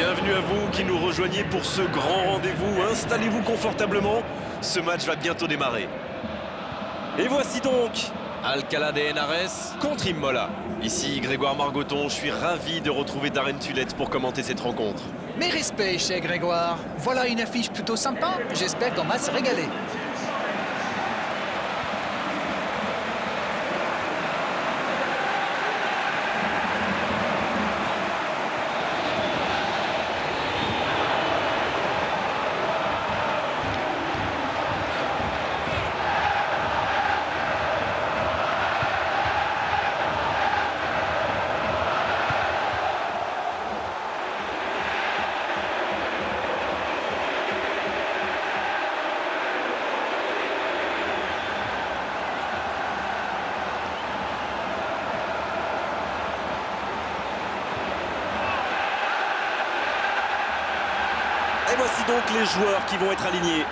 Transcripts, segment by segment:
Bienvenue à vous qui nous rejoignez pour ce grand rendez-vous. Installez-vous confortablement, ce match va bientôt démarrer. Et voici donc Alcalá de Henares contre Imola. Ici Grégoire Margoton, je suis ravi de retrouver Darren Tulette pour commenter cette rencontre. Mes respects, cher Grégoire. Voilà une affiche plutôt sympa. J'espère qu'on va se régaler. Et voici donc les joueurs qui vont être alignés.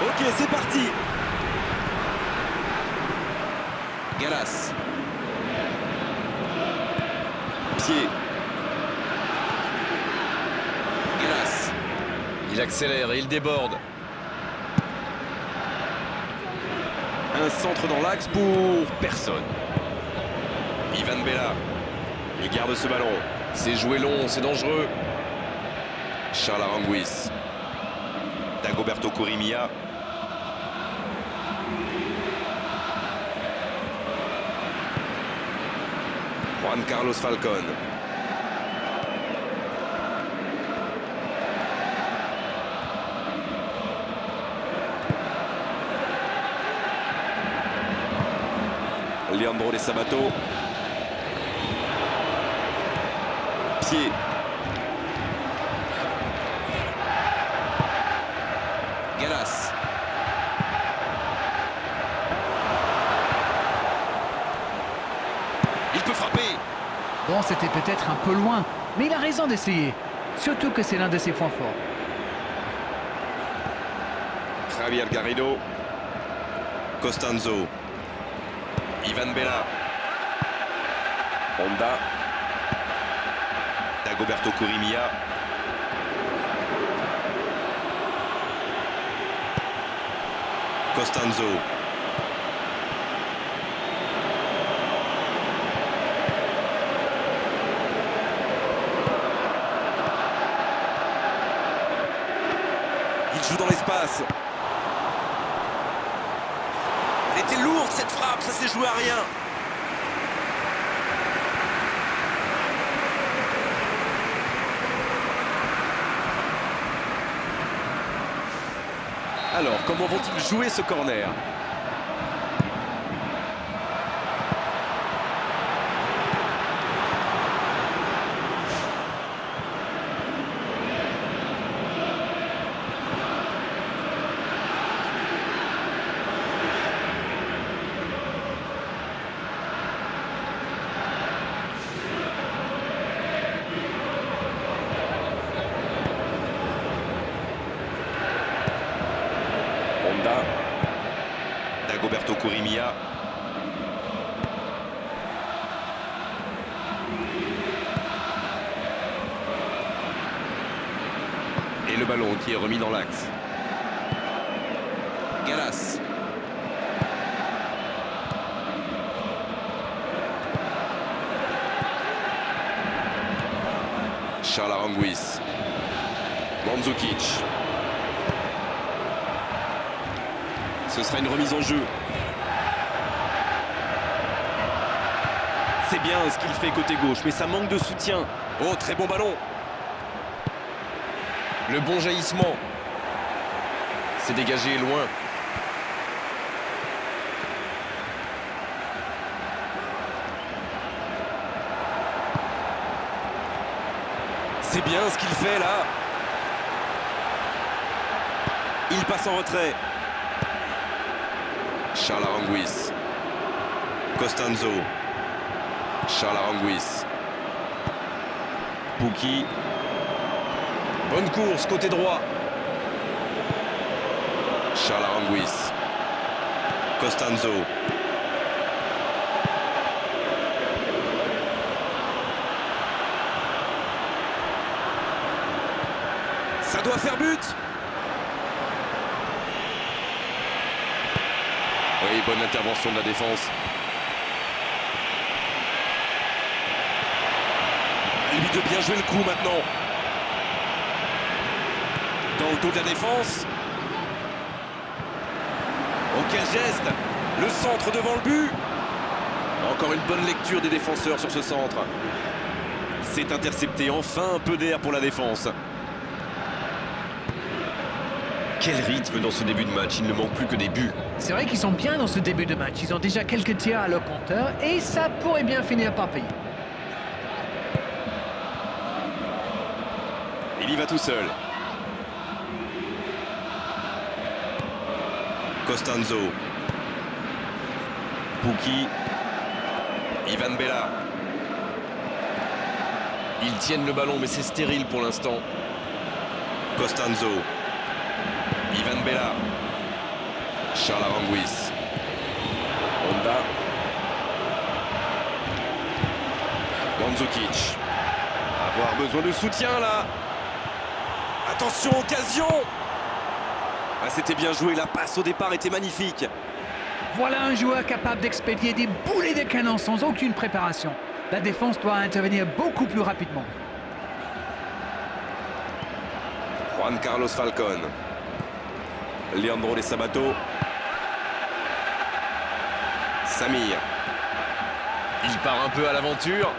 Ok, c'est parti. Gallas. Pied. Gallas. Il accélère et il déborde. Un centre dans l'axe pour personne. Ivan Bella. Il garde ce ballon. C'est joué long, c'est dangereux. Charles Aranguiz. Dagoberto Corrimia. Juan Carlos Falcón. Leandro de Sabato. Pied. Gallas. Il peut frapper. Bon, c'était peut-être un peu loin, mais il a raison d'essayer. Surtout que c'est l'un de ses points forts. Javier Garrido. Costanzo. Ivan Bella. Honda. Dagoberto Corrimia. Costanzo. Il joue dans l'espace. Elle était lourde cette frappe, ça s'est joué à rien. Alors, comment vont-ils jouer ce corner ? Honda. Dagoberto Corrimia. Et le ballon qui est remis dans l'axe. Gallas. Charles Aranguiz. Mandzukic. Ce sera une remise en jeu. C'est bien ce qu'il fait côté gauche, mais ça manque de soutien. Oh, très bon ballon. Le bon jaillissement. C'est dégagé loin. C'est bien ce qu'il fait là. Il passe en retrait. Charles Aranguiz. Costanzo. Charles Aranguiz. Pukki. Bonne course, côté droit. Charles Aranguiz. Costanzo. Ça doit faire but. Oui, bonne intervention de la défense. À lui de bien jouer le coup maintenant. Dans le dos de la défense. Oh, quel geste! Le centre devant le but. Encore une bonne lecture des défenseurs sur ce centre. C'est intercepté. Enfin un peu d'air pour la défense. Quel rythme dans ce début de match. Il ne manque plus que des buts. C'est vrai qu'ils sont bien dans ce début de match. Ils ont déjà quelques tirs à leur compteur et ça pourrait bien finir par payer. Il y va tout seul. Costanzo. Pukki. Ivan Bella. Ils tiennent le ballon mais c'est stérile pour l'instant. Costanzo. Ivan Bella. Charles Aranguiz. Honda. Mandzukic. Avoir besoin de soutien là. Attention, occasion. Ah, c'était bien joué, la passe au départ était magnifique. Voilà un joueur capable d'expédier des boulets de canon sans aucune préparation. La défense doit intervenir beaucoup plus rapidement. Juan Carlos Falcón. Leandro de Sabato. Samir. Il part un peu à l'aventure.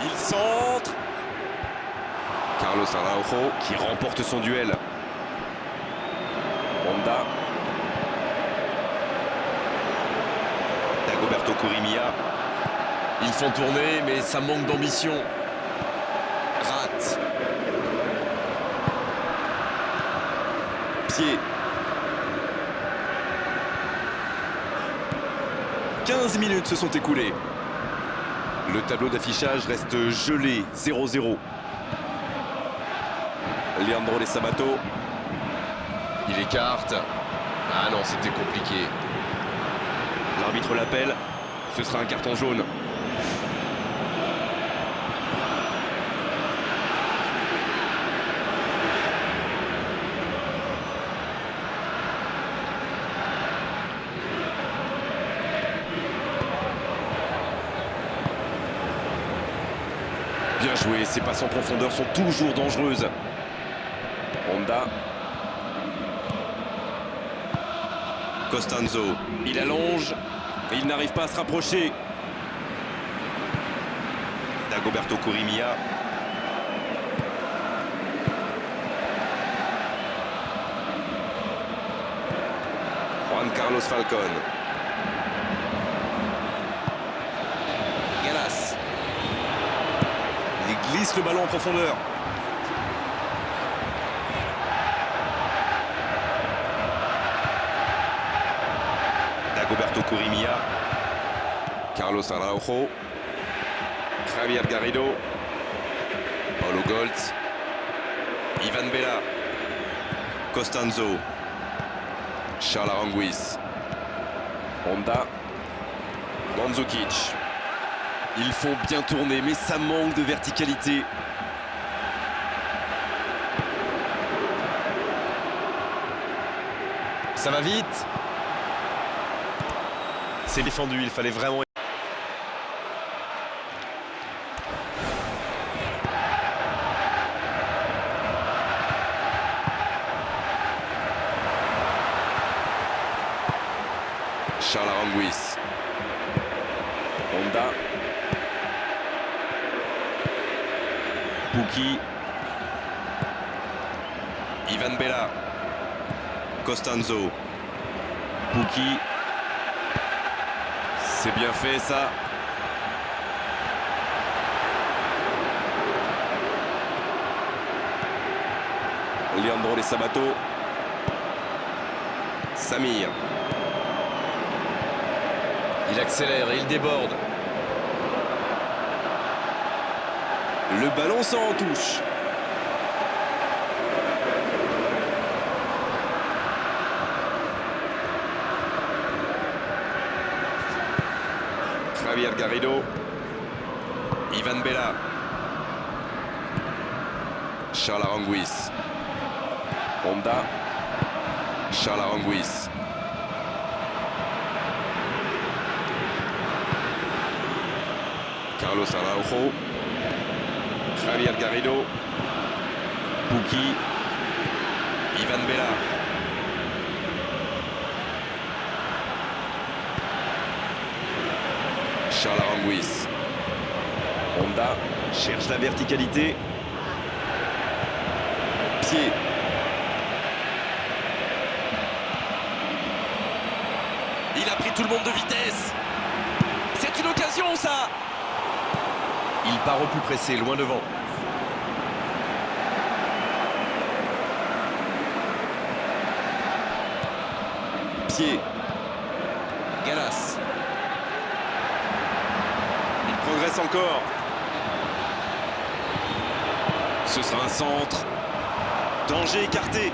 Il centre. Carlos Araujo qui remporte son duel. Honda. Dagoberto Corrimia. Ils font tourner, mais ça manque d'ambition. Rate. Pied. 15 minutes se sont écoulées. Le tableau d'affichage reste gelé, 0-0. Leandro de Sabato. Il écarte. Ah non, c'était compliqué. L'arbitre l'appelle. Ce sera un carton jaune. Bien joué, ces passes en profondeur sont toujours dangereuses. Honda. Costanzo. Il allonge. Et il n'arrive pas à se rapprocher. Dagoberto Corrimia. Juan Carlos Falcón. Galas. Il glisse le ballon en profondeur. Dagoberto Corrimia. Carlos Araujo. Javier Garrido. Paulo Goltz. Ivan Bella. Costanzo. Charles Aranguiz. Honda. Mandzukic. Ils font bien tourner, mais ça manque de verticalité. Ça va vite. C'est défendu, il fallait vraiment... Charles Aranguiz. Honda. Pukki. Ivan Bella. Costanzo. Pukki. C'est bien fait ça. Leandro De Sabato. Samir. Il accélère et il déborde. Le ballon sort en touche. Javier Garrido. Ivan Bella. Charles Aranguiz. Honda. Charles Aranguiz. Carlos Araujo. Javier Garrido. Pukki. Ivan Bella. Charles Aranguiz. Honda cherche la verticalité. Pied. Il a pris tout le monde de vitesse. C'est une occasion, ça. Il part au plus pressé, loin devant. Pied. Gallas. Il progresse encore. Ce sera un centre. Danger écarté.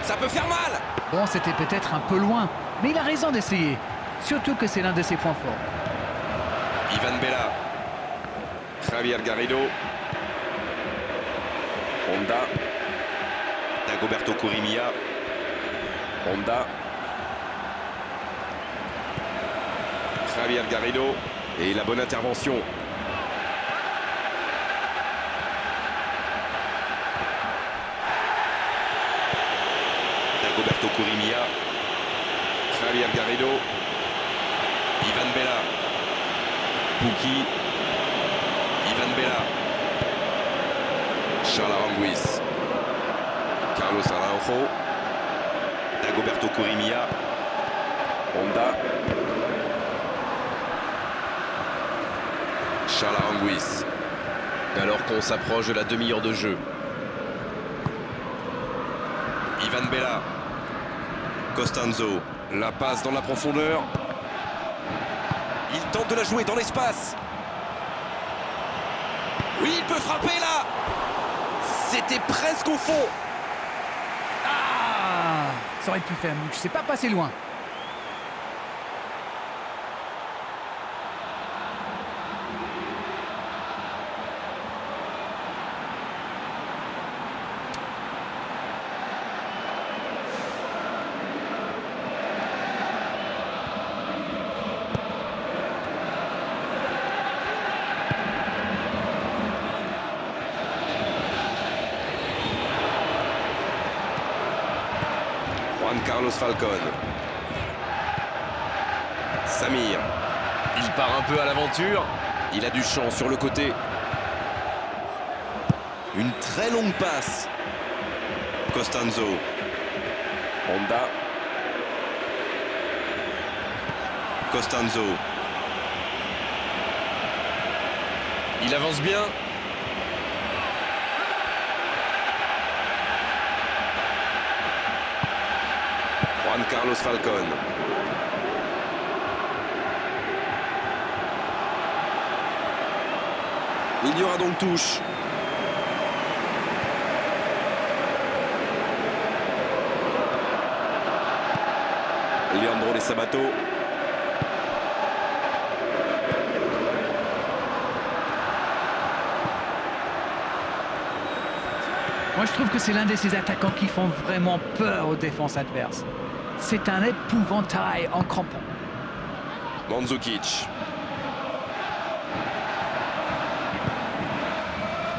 Ça peut faire mal. Bon, c'était peut-être un peu loin, mais il a raison d'essayer. Surtout que c'est l'un de ses points forts. Ivan Bella. Javier Garrido. Honda. Dagoberto Corrimia. Honda. Javier Garrido. Et la bonne intervention. Dagoberto Corrimia. Javier Garrido. Ivan Bella. Pukki. Ivan Bella. Charles Aranguiz. Carlos Araujo. Dagoberto Corrimia. Honda. Charles Aranguiz. Alors qu'on s'approche de la demi-heure de jeu. Ivan Bella. Costanzo. La passe dans la profondeur. Il tente de la jouer dans l'espace. Oui, il peut frapper là. C'était presque au fond. Ah, ça aurait pu faire mieux. C'est pas passé loin. Juan Carlos Falcón. Samir. Il part un peu à l'aventure. Il a du champ sur le côté. Une très longue passe. Costanzo. Honda. Costanzo. Il avance bien. Juan Carlos Falcón. Il y aura donc touche. Leandro De Sabato. Moi, je trouve que c'est l'un de ces attaquants qui font vraiment peur aux défenses adverses. C'est un épouvantail en crampon. Mandzukic.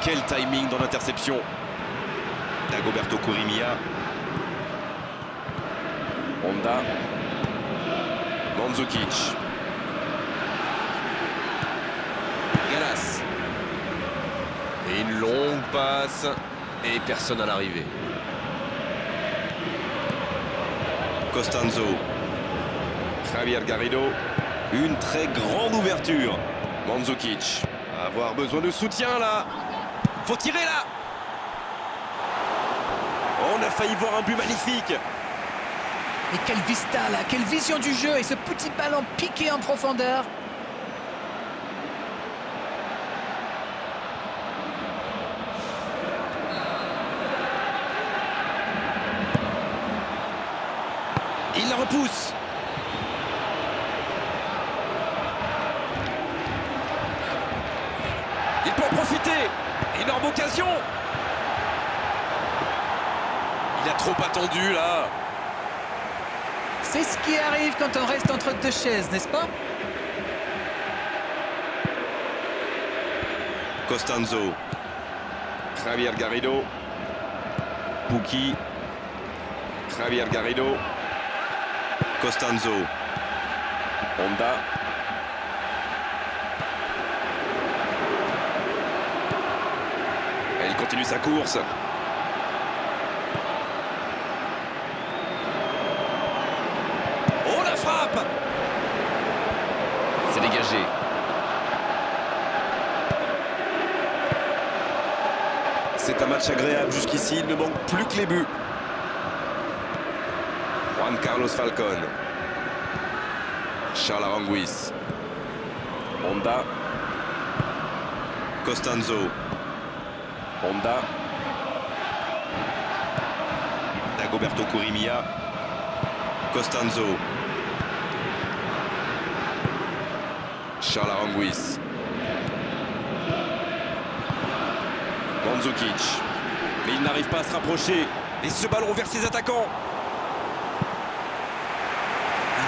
Quel timing dans l'interception. Dagoberto Corrimia. Honda. Mandzukic. Gallas. Et une longue passe. Et personne à l'arrivée. Costanzo. Javier Garrido. Une très grande ouverture. Mandzukic. Avoir besoin de soutien là. Faut tirer là. On a failli voir un but magnifique. Et quelle vista là, quelle vision du jeu et ce petit ballon piqué en profondeur. Il la repousse. Il peut en profiter. Énorme occasion. Il a trop attendu là. C'est ce qui arrive quand on reste entre deux chaises, n'est-ce pas? Costanzo. Javier Garrido. Pukki. Javier Garrido. Costanzo. Honda. Elle continue sa course. Oh la frappe! C'est dégagé. C'est un match agréable jusqu'ici, il ne manque plus que les buts. Juan Carlos Falcón. Charles Aranguiz. Honda. Costanzo. Honda. Dagoberto Curimia. Costanzo. Charles Aranguiz. Mandzukic. Mais il n'arrive pas à se rapprocher. Et ce ballon vers ses attaquants.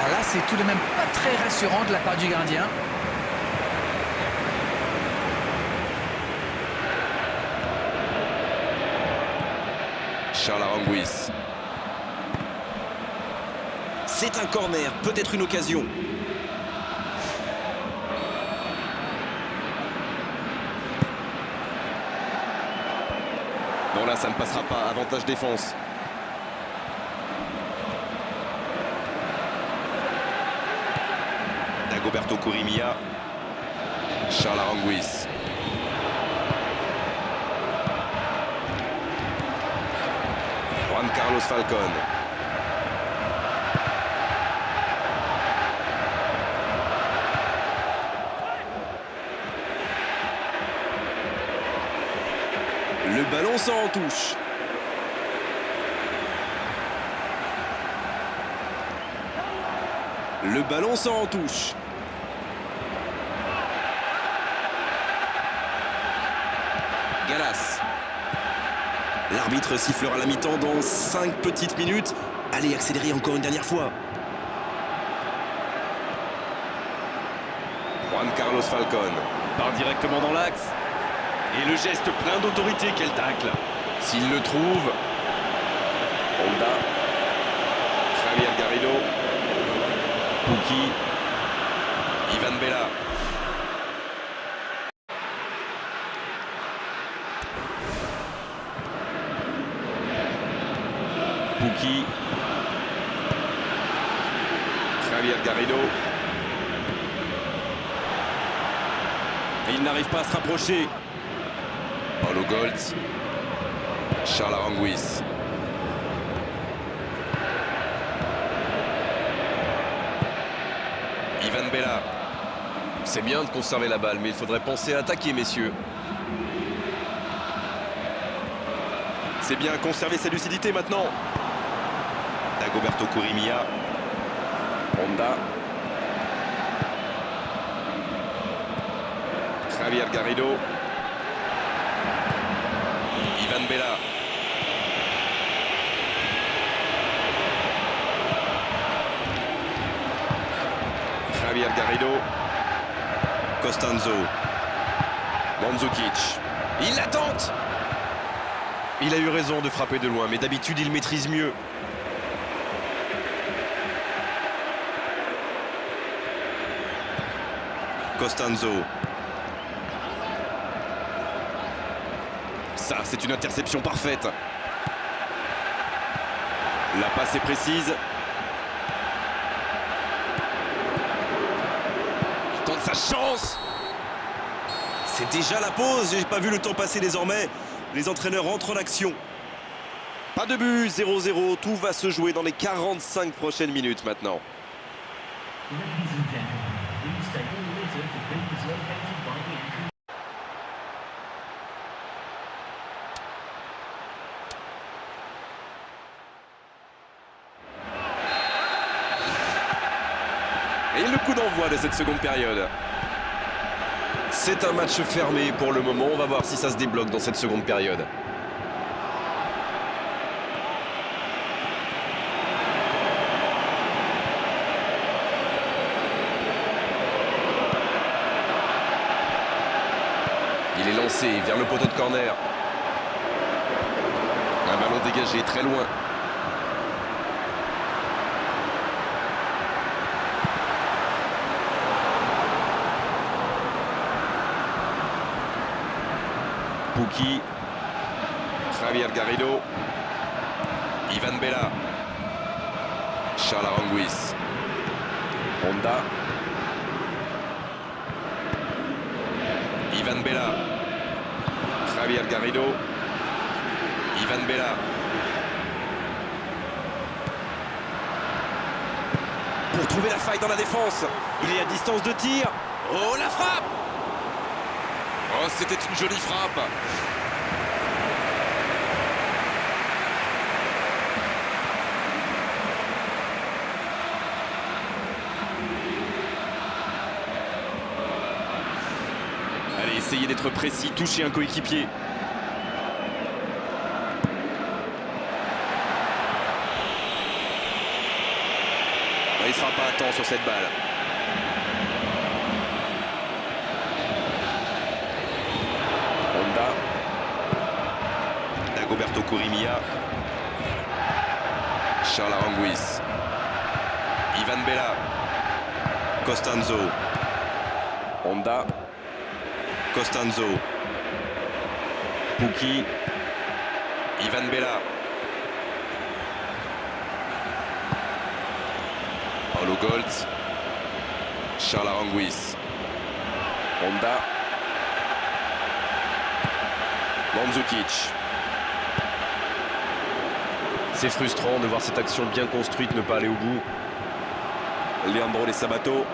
Ah là, c'est tout de même pas très rassurant de la part du gardien. Charles Aranguiz. C'est un corner, peut-être une occasion. Non, là, ça ne passera pas. Avantage défense. Dagoberto Curimia. Charles Aranguiz. Juan Carlos Falcón. Le ballon sort en touche. Le ballon sort en touche. Gallas. L'arbitre sifflera la mi-temps dans 5 petites minutes. Allez, accélérez encore une dernière fois. Juan Carlos Falcón part directement dans l'axe. Et le geste plein d'autorité qu'elle tacle. S'il le trouve. Honda. Javier Garrido. Pukki. Ivan Bella. Pukki. Javier Garrido. Et il n'arrive pas à se rapprocher. Paulo Goltz. Charles Aranguiz. Ivan Bella. C'est bien de conserver la balle, mais il faudrait penser à attaquer, messieurs. C'est bien, conserver sa lucidité maintenant. Dagoberto Curimia. Honda. Javier Garrido. Ivan Bella. Javier Garrido. Costanzo. Mandzukic. Il la tente. Il a eu raison de frapper de loin, mais d'habitude il maîtrise mieux. Costanzo. Ça, c'est une interception parfaite. La passe est précise. Il tente sa chance. C'est déjà la pause. J'ai pas vu le temps passer désormais. Les entraîneurs rentrent en action. Pas de but, 0-0. Tout va se jouer dans les 45 prochaines minutes maintenant. Et le coup d'envoi de cette seconde période. C'est un match fermé pour le moment. On va voir si ça se débloque dans cette seconde période. Il est lancé vers le poteau de corner. Un ballon dégagé très loin. Pukki, Javier Garrido, Ivan Bella, Charles Aranguiz, Honda, Ivan Bella, Javier Garrido, Ivan Bella. Pour trouver la faille dans la défense, il est à distance de tir. Oh, la frappe! Oh, c'était une jolie frappe. Allez, essayez d'être précis, touchez un coéquipier. Il ne sera pas à temps sur cette balle. Honda, Dagoberto Corrimia, Charles Aranguiz, Ivan Bella, Costanzo, Honda, Costanzo, Pukki, Ivan Bella, Paulo Goltz, Charles Aranguiz, Honda, Mandzukic. C'est frustrant de voir cette action bien construite ne pas aller au bout. Leandro De Sabato.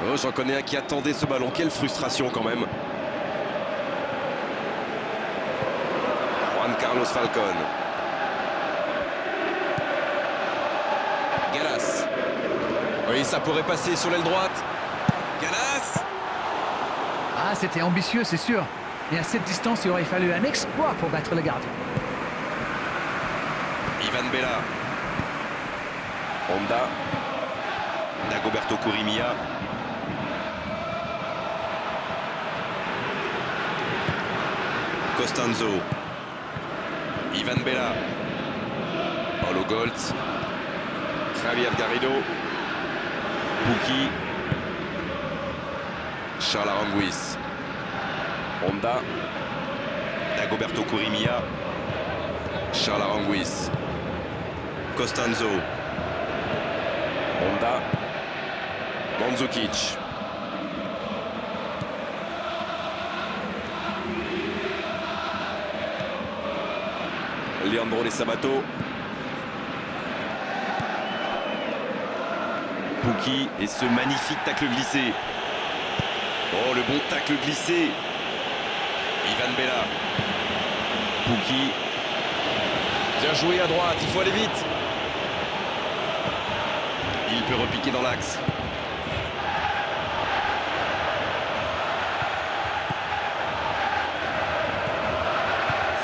Oh, j'en connais un qui attendait ce ballon. Quelle frustration quand même. Juan Carlos Falcon. Gallas. Oui, ça pourrait passer sur l'aile droite. Gallas. Ah, c'était ambitieux, c'est sûr. Mais à cette distance, il aurait fallu un exploit pour battre le gardien. Ivan Bella. Honda. Dagoberto Corrimia. Costanzo. Ivan Bella. Paulo Goltz. Javier Garrido. Pukki. Charles Aranguiz. Honda, Dagoberto Corrimia, Charles Aranguiz, Costanzo, Honda, Mandzukic. Leandro De Sabato, Pukki et ce magnifique tacle glissé. Oh, le bon tacle glissé. Ivan Bella. Pukki. Bien joué à droite, il faut aller vite. Il peut repiquer dans l'axe.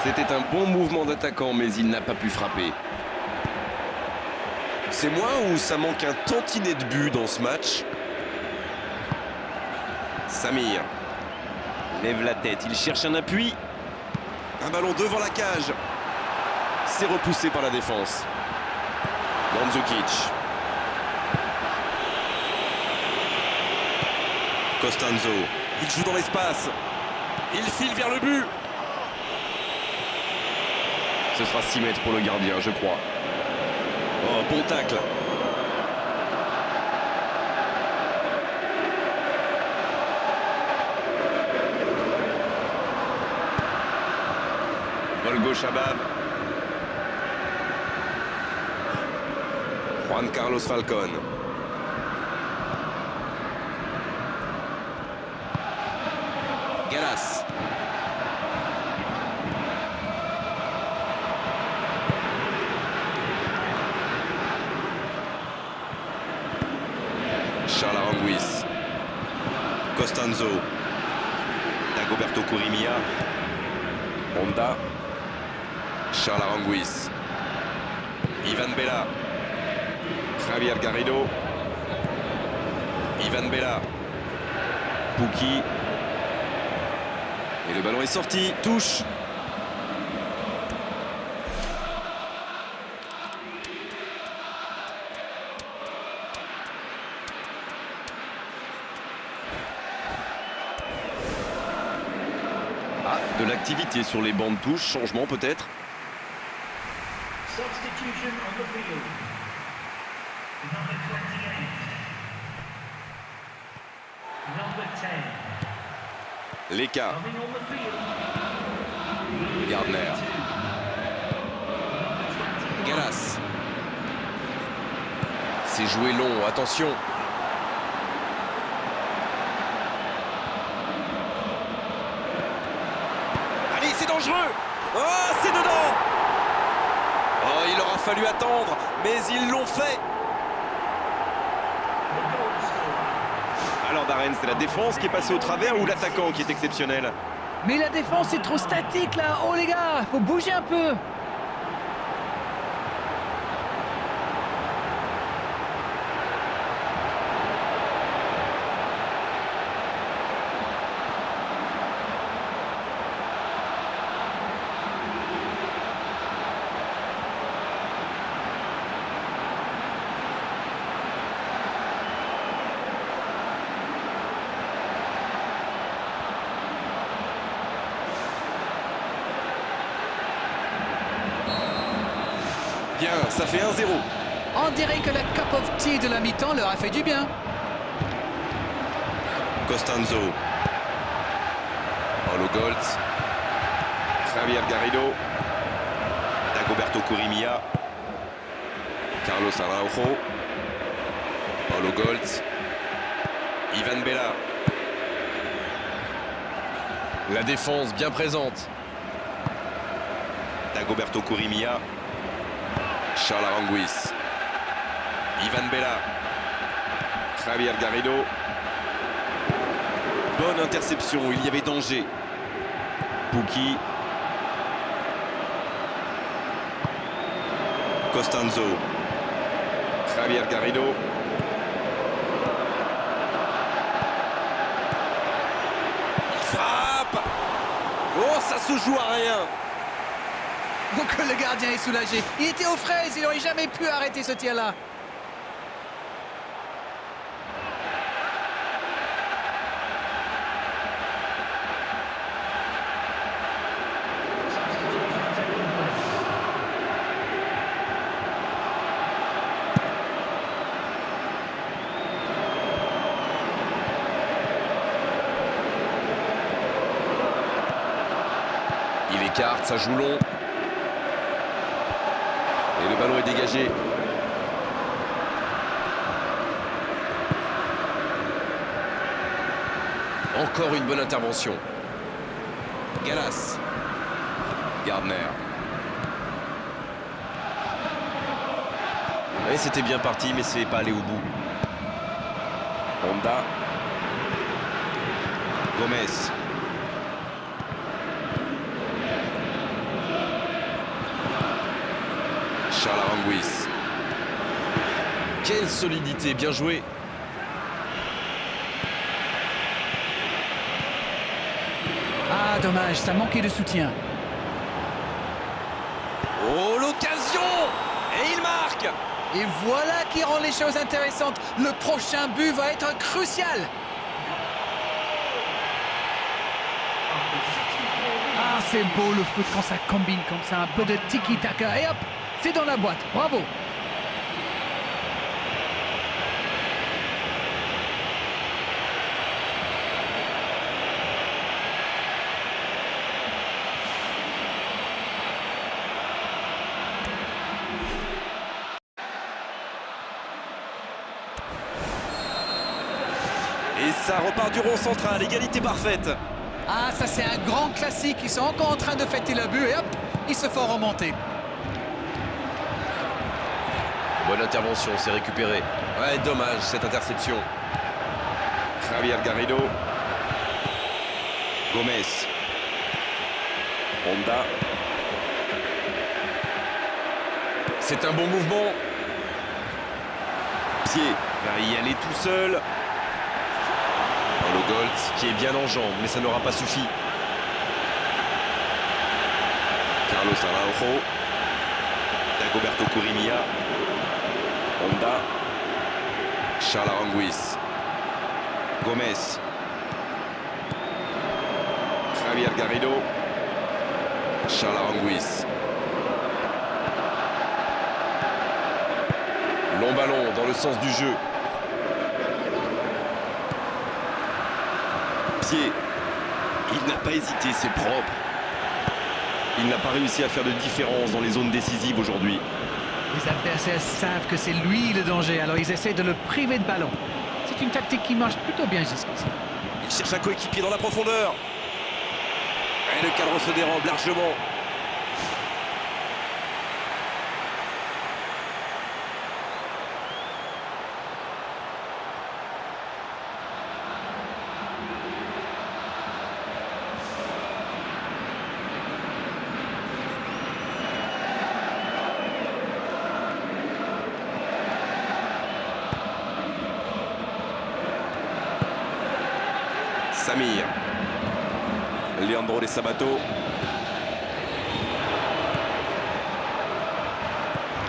C'était un bon mouvement d'attaquant, mais il n'a pas pu frapper. C'est moi ou ça manque un tantinet de but dans ce match? Samir lève la tête, il cherche un appui. Un ballon devant la cage. C'est repoussé par la défense. Mandzukic. Costanzo. Il joue dans l'espace. Il file vers le but. Ce sera 6 mètres pour le gardien, je crois. Oh, bon tacle. Volgo Shabab. Juan Carlos Falcón. Gallas. Charles Aranguiz. Costanzo. Dagoberto Corrimia. Honda. Charles Aranguiz. Ivan Bella. Javier Garrido. Ivan Bella. Pukki. Et le ballon est sorti. Touche. Ah, de l'activité sur les bancs de touche. Changement peut-être. Substitution on the field. Number 28. Number 10. L'écart. Coming on the field. Gardner. Gallas. C'est joué long, attention. Allez, c'est dangereux. Oh, c'est dedans. Oh, il aura fallu attendre, mais ils l'ont fait. Alors Darren, c'est la défense qui est passée au travers ou l'attaquant qui est exceptionnel? Mais la défense est trop statique là. Oh les gars, faut bouger un peu. Bien, ça fait 1-0. On dirait que la cup of tea de la mi-temps leur a fait du bien. Costanzo. Paulo Goltz. Javier Garrido. Dagoberto Corrimia. Carlos Araujo. Paulo Goltz. Ivan Bella. La défense bien présente. Dagoberto Corrimia. Charles Aranguiz. Ivan Bella. Javier Garrido. Bonne interception, il y avait danger. Pukki. Costanzo. Javier Garrido. Il frappe. Oh, ça se joue à rien. Donc le gardien est soulagé. Il était aux fraises, il n'aurait jamais pu arrêter ce tir-là. Il écarte, ça joue long. Et le ballon est dégagé. Encore une bonne intervention. Gallas. Gardner. Oui, c'était bien parti, mais c'est pas allé au bout. Honda. Gomez. Charles Aranguiz. Quelle solidité, bien joué. Ah, dommage, ça manquait de soutien. Oh, l'occasion! Et il marque! Et voilà qui rend les choses intéressantes. Le prochain but va être crucial. Ah, c'est beau le foot quand ça combine comme ça. Un peu de tiki-taka. Et hop, c'est dans la boîte. Bravo. Ça repart du rond central, égalité parfaite. Ah, ça c'est un grand classique. Ils sont encore en train de fêter le but et hop, ils se font remonter. Bonne intervention, c'est récupéré. Ouais, dommage cette interception. Javier Garrido. Gomez. Honda. C'est un bon mouvement. Pied. Va y aller tout seul. Paulo Goltz qui est bien en jambes, mais ça n'aura pas suffi. Carlos Araujo. Dagoberto Corrimia. Honda. Charles Aranguiz. Gomez. Javier Garrido. Charles Aranguiz. Long ballon dans le sens du jeu. Pied. Il n'a pas hésité, c'est propre. Il n'a pas réussi à faire de différence dans les zones décisives aujourd'hui. Les adversaires savent que c'est lui le danger, alors ils essaient de le priver de ballon. C'est une tactique qui marche plutôt bien jusqu'ici. Il cherche un coéquipier dans la profondeur. Et le cadre se dérobe largement. Samir. Leandro de Sabato.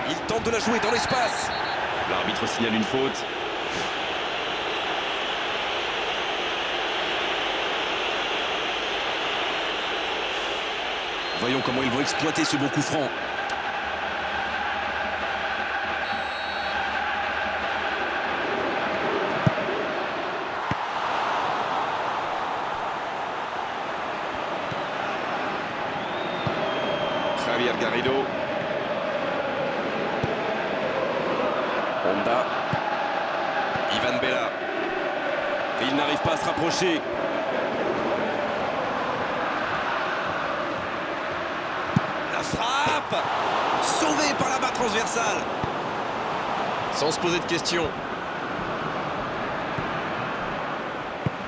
Il tente de la jouer dans l'espace. L'arbitre signale une faute. Voyons comment ils vont exploiter ce beau coup franc. Javier Garrido. Honda. Ivan Bella. Et il n'arrive pas à se rapprocher. La frappe. Sauvé par la barre transversale. Sans se poser de questions.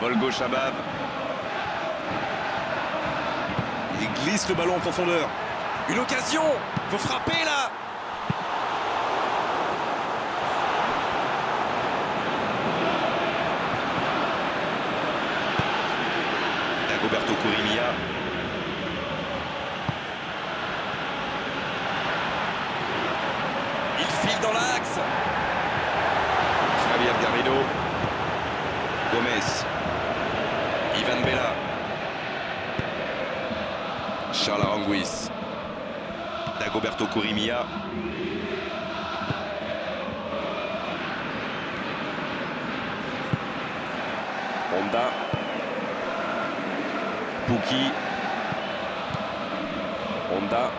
Vol gauche à Bab. Il glisse le ballon en profondeur. Une occasion. Faut frapper là. Dagoberto Corrimia. Il file dans l'axe. Javier Garrido. Gomez. Ivan Bella. Charles Aranguiz. Dagoberto Corrimia. Honda. Pouki. Honda.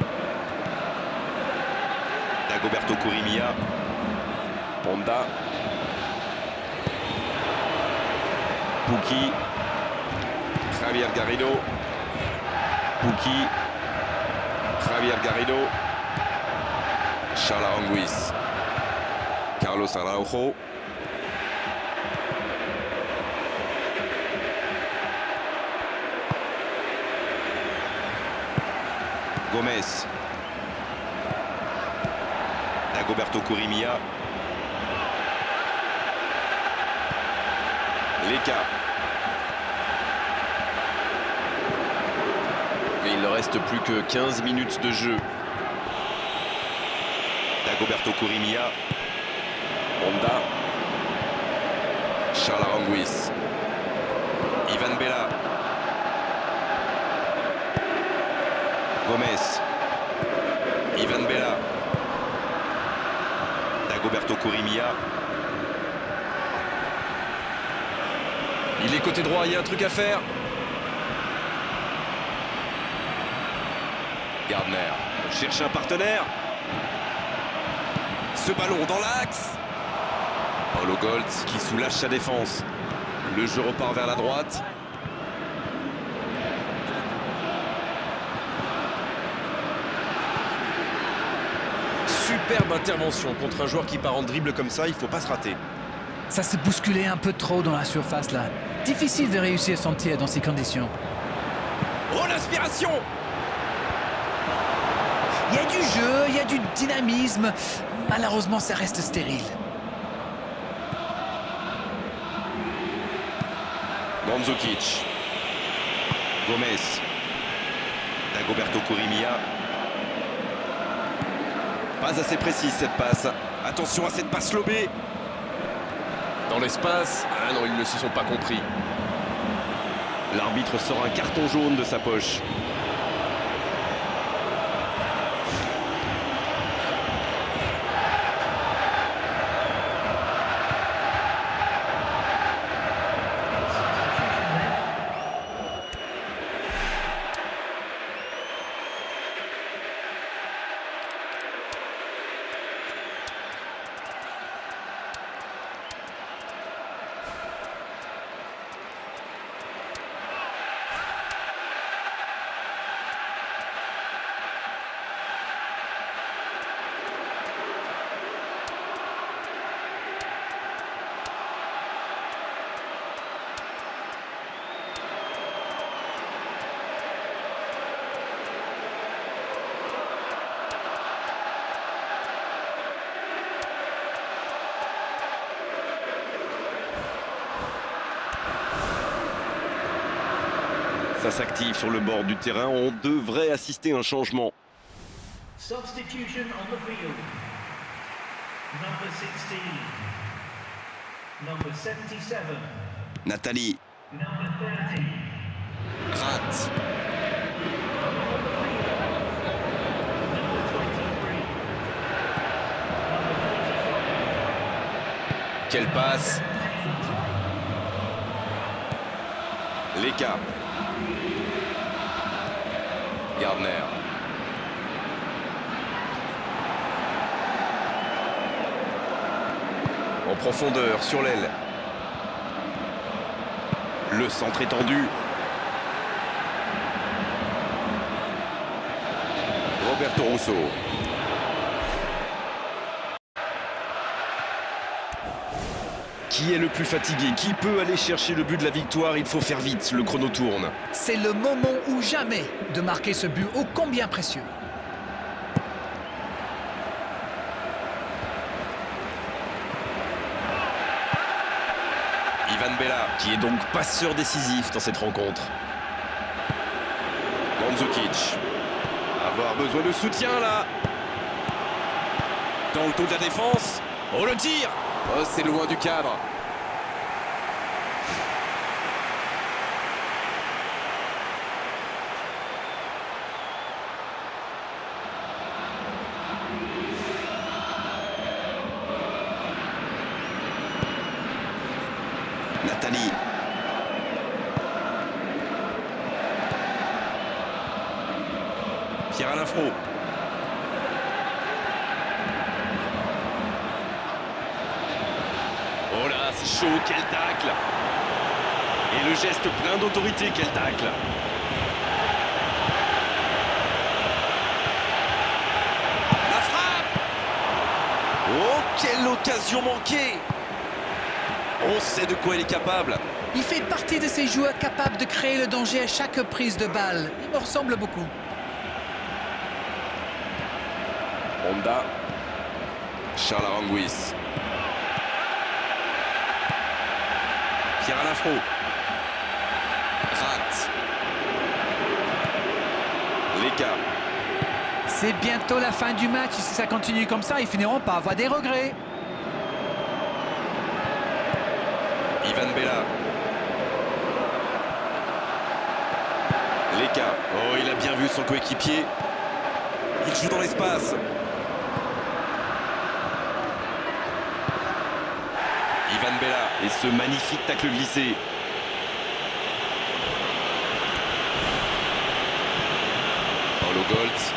Dagoberto Corrimia. Honda. Pouki. Javier Garrido. Pouki. Javier Garrido. Charles Aranguiz. Carlos Araujo. Gomez. Dagoberto Corrimia. Leka. Et il ne reste plus que 15 minutes de jeu. Dagoberto Corrimia. Honda. Charles Aranguiz. Ivan Bella. Gomez. Ivan Bella. Dagoberto Corrimia. Il est côté droit, il y a un truc à faire. Gardner cherche un partenaire. Ce ballon dans l'axe. Paulo Goltz qui soulage sa défense. Le jeu repart vers la droite. Superbe intervention contre un joueur qui part en dribble comme ça, il faut pas se rater. Ça s'est bousculé un peu trop dans la surface là. Difficile de réussir son tir dans ces conditions. Oh l'inspiration! Il y a du jeu, il y a du dynamisme. Malheureusement, ça reste stérile. Mandzukic. Gomez. Dagoberto Corrimia. Pas assez précise cette passe. Attention à cette passe lobée. Dans l'espace. Ah non, ils ne se sont pas compris. L'arbitre sort un carton jaune de sa poche. Ça s'active sur le bord du terrain. On devrait assister à un changement. Substitution on the field. Number 16. Number 77. Nathalie. Number 30. Rate. Coming on the field. Number 23. Number 45. Quelle passe. Leka. Gardner. En profondeur, sur l'aile. Le centre est tendu. Roberto Russo. Qui est le plus fatigué? Qui peut aller chercher le but de la victoire? Il faut faire vite, le chrono tourne. C'est le moment ou jamais de marquer ce but ô combien précieux. Ivan Bella, qui est donc passeur décisif dans cette rencontre. Mandzukic. Avoir besoin de soutien là. Dans le dos de la défense. Oh le tir! Oh, c'est loin du cadre. Nathalie. Pierre-Alain Fro. Oh là, c'est chaud, quel tacle! Et le geste plein d'autorité, quel tacle! La frappe! Oh, quelle occasion manquée! On sait de quoi il est capable. Il fait partie de ces joueurs capables de créer le danger à chaque prise de balle. Il me ressemble beaucoup. Honda. Charles Aranguis. Pierre-Alain Fro. Rate. Leka. C'est bientôt la fin du match. Si ça continue comme ça, ils finiront par avoir des regrets. Ivan Bella. Leka. Oh, il a bien vu son coéquipier. Il joue dans l'espace. Ivan Bella. Et ce magnifique tacle glissé. Paulo Goltz.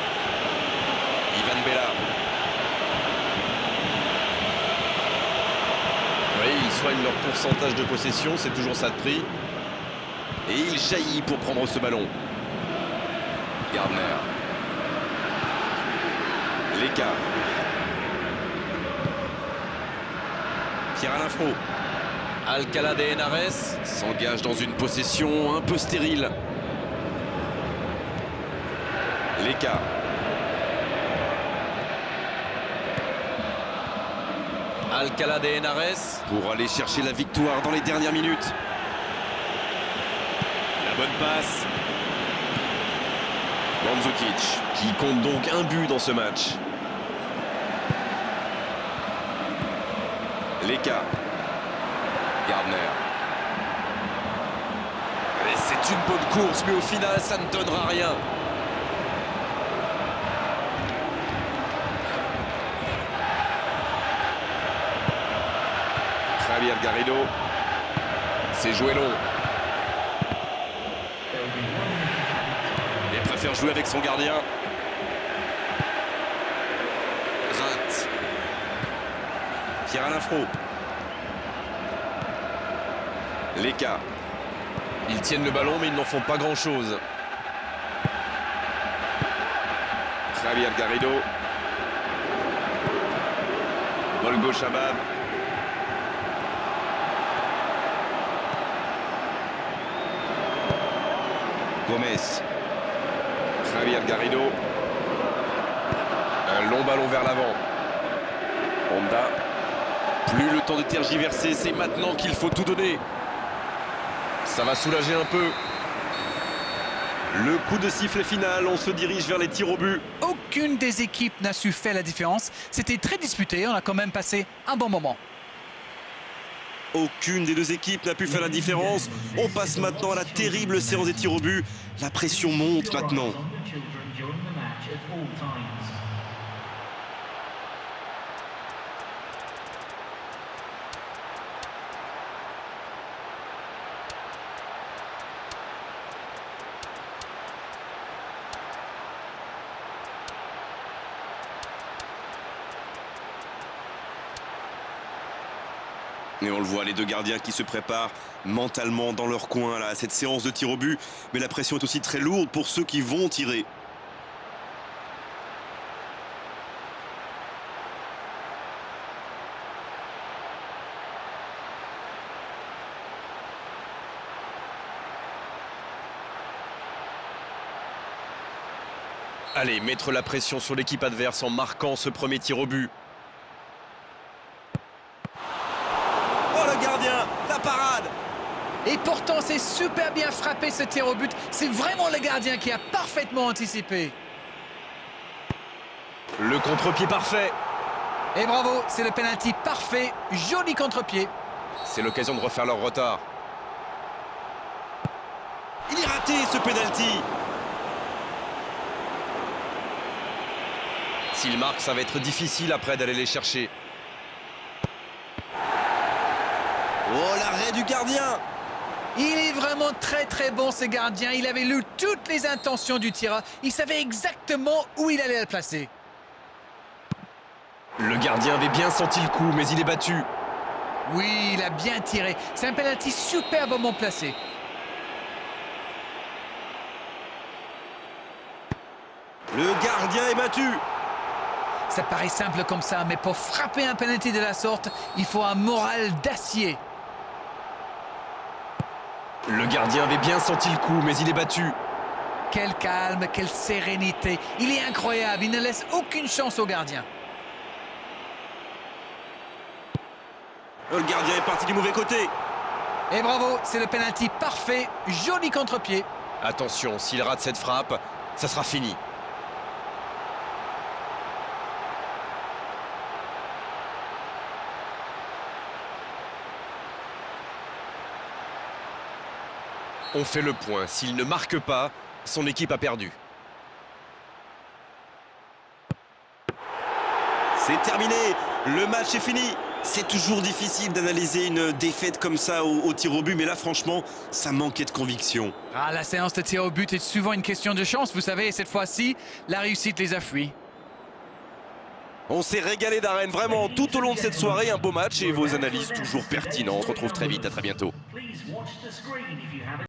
Ivan Bella. Oui, il soignent leur pourcentage de possession, c'est toujours ça de prix. Et il jaillit pour prendre ce ballon. Gardner. Leka. Pierre-Alain Fro. Alcalá de Henares s'engage dans une possession un peu stérile. Leka. Alcalá de Henares pour aller chercher la victoire dans les dernières minutes. La bonne passe. Mandzukic qui compte donc un but dans ce match. Leka. Gardner. Et c'est une bonne course, mais au final, ça ne donnera rien. Javier Garrido. C'est joué long. Il préfère jouer avec son gardien. Rat. Pierre-Alain Fro. Leka. Ils tiennent le ballon, mais ils n'en font pas grand-chose. Javier Garrido. Volgo Chabab. Gomez. Javier Garrido. Un long ballon vers l'avant. Honda. Plus le temps de tergiverser, c'est maintenant qu'il faut tout donner. Ça va soulager un peu. Le coup de sifflet final, on se dirige vers les tirs au but. Aucune des équipes n'a su faire la différence. C'était très disputé, on a quand même passé un bon moment. Aucune des deux équipes n'a pu faire la différence. On passe maintenant à la terrible séance des tirs au but. La pression monte maintenant. Et on le voit, les deux gardiens qui se préparent mentalement dans leur coin là, à cette séance de tir au but. Mais la pression est aussi très lourde pour ceux qui vont tirer. Allez, mettre la pression sur l'équipe adverse en marquant ce premier tir au but. La parade. Et pourtant, c'est super bien frappé ce tir au but. C'est vraiment le gardien qui a parfaitement anticipé. Le contre-pied parfait. Et bravo, c'est le penalty parfait. Joli contre-pied. C'est l'occasion de refaire leur retard. Il est raté ce penalty. S'il marque, ça va être difficile après d'aller les chercher. Oh, l'arrêt du gardien! Il est vraiment très bon ce gardien. Il avait lu toutes les intentions du tireur. Il savait exactement où il allait le placer. Le gardien avait bien senti le coup, mais il est battu. Oui, il a bien tiré. C'est un penalty superbement placé. Le gardien est battu. Ça paraît simple comme ça, mais pour frapper un penalty de la sorte, il faut un moral d'acier. Le gardien avait bien senti le coup, mais il est battu. Quel calme, quelle sérénité. Il est incroyable, il ne laisse aucune chance au gardien. Le gardien est parti du mauvais côté. Et bravo, c'est le penalty parfait. Joli contre-pied. Attention, s'il rate cette frappe, ça sera fini. On fait le point. S'il ne marque pas, son équipe a perdu. C'est terminé. Le match est fini. C'est toujours difficile d'analyser une défaite comme ça au tir au but. Mais là, franchement, ça manquait de conviction. Ah, la séance de tir au but est souvent une question de chance. Vous savez, cette fois-ci, la réussite les a fuis. On s'est régalé d'Arène vraiment tout au long de cette soirée. Un beau match et vos analyses toujours pertinentes. On se retrouve très vite. À très bientôt. Please watch the screen if you haven't.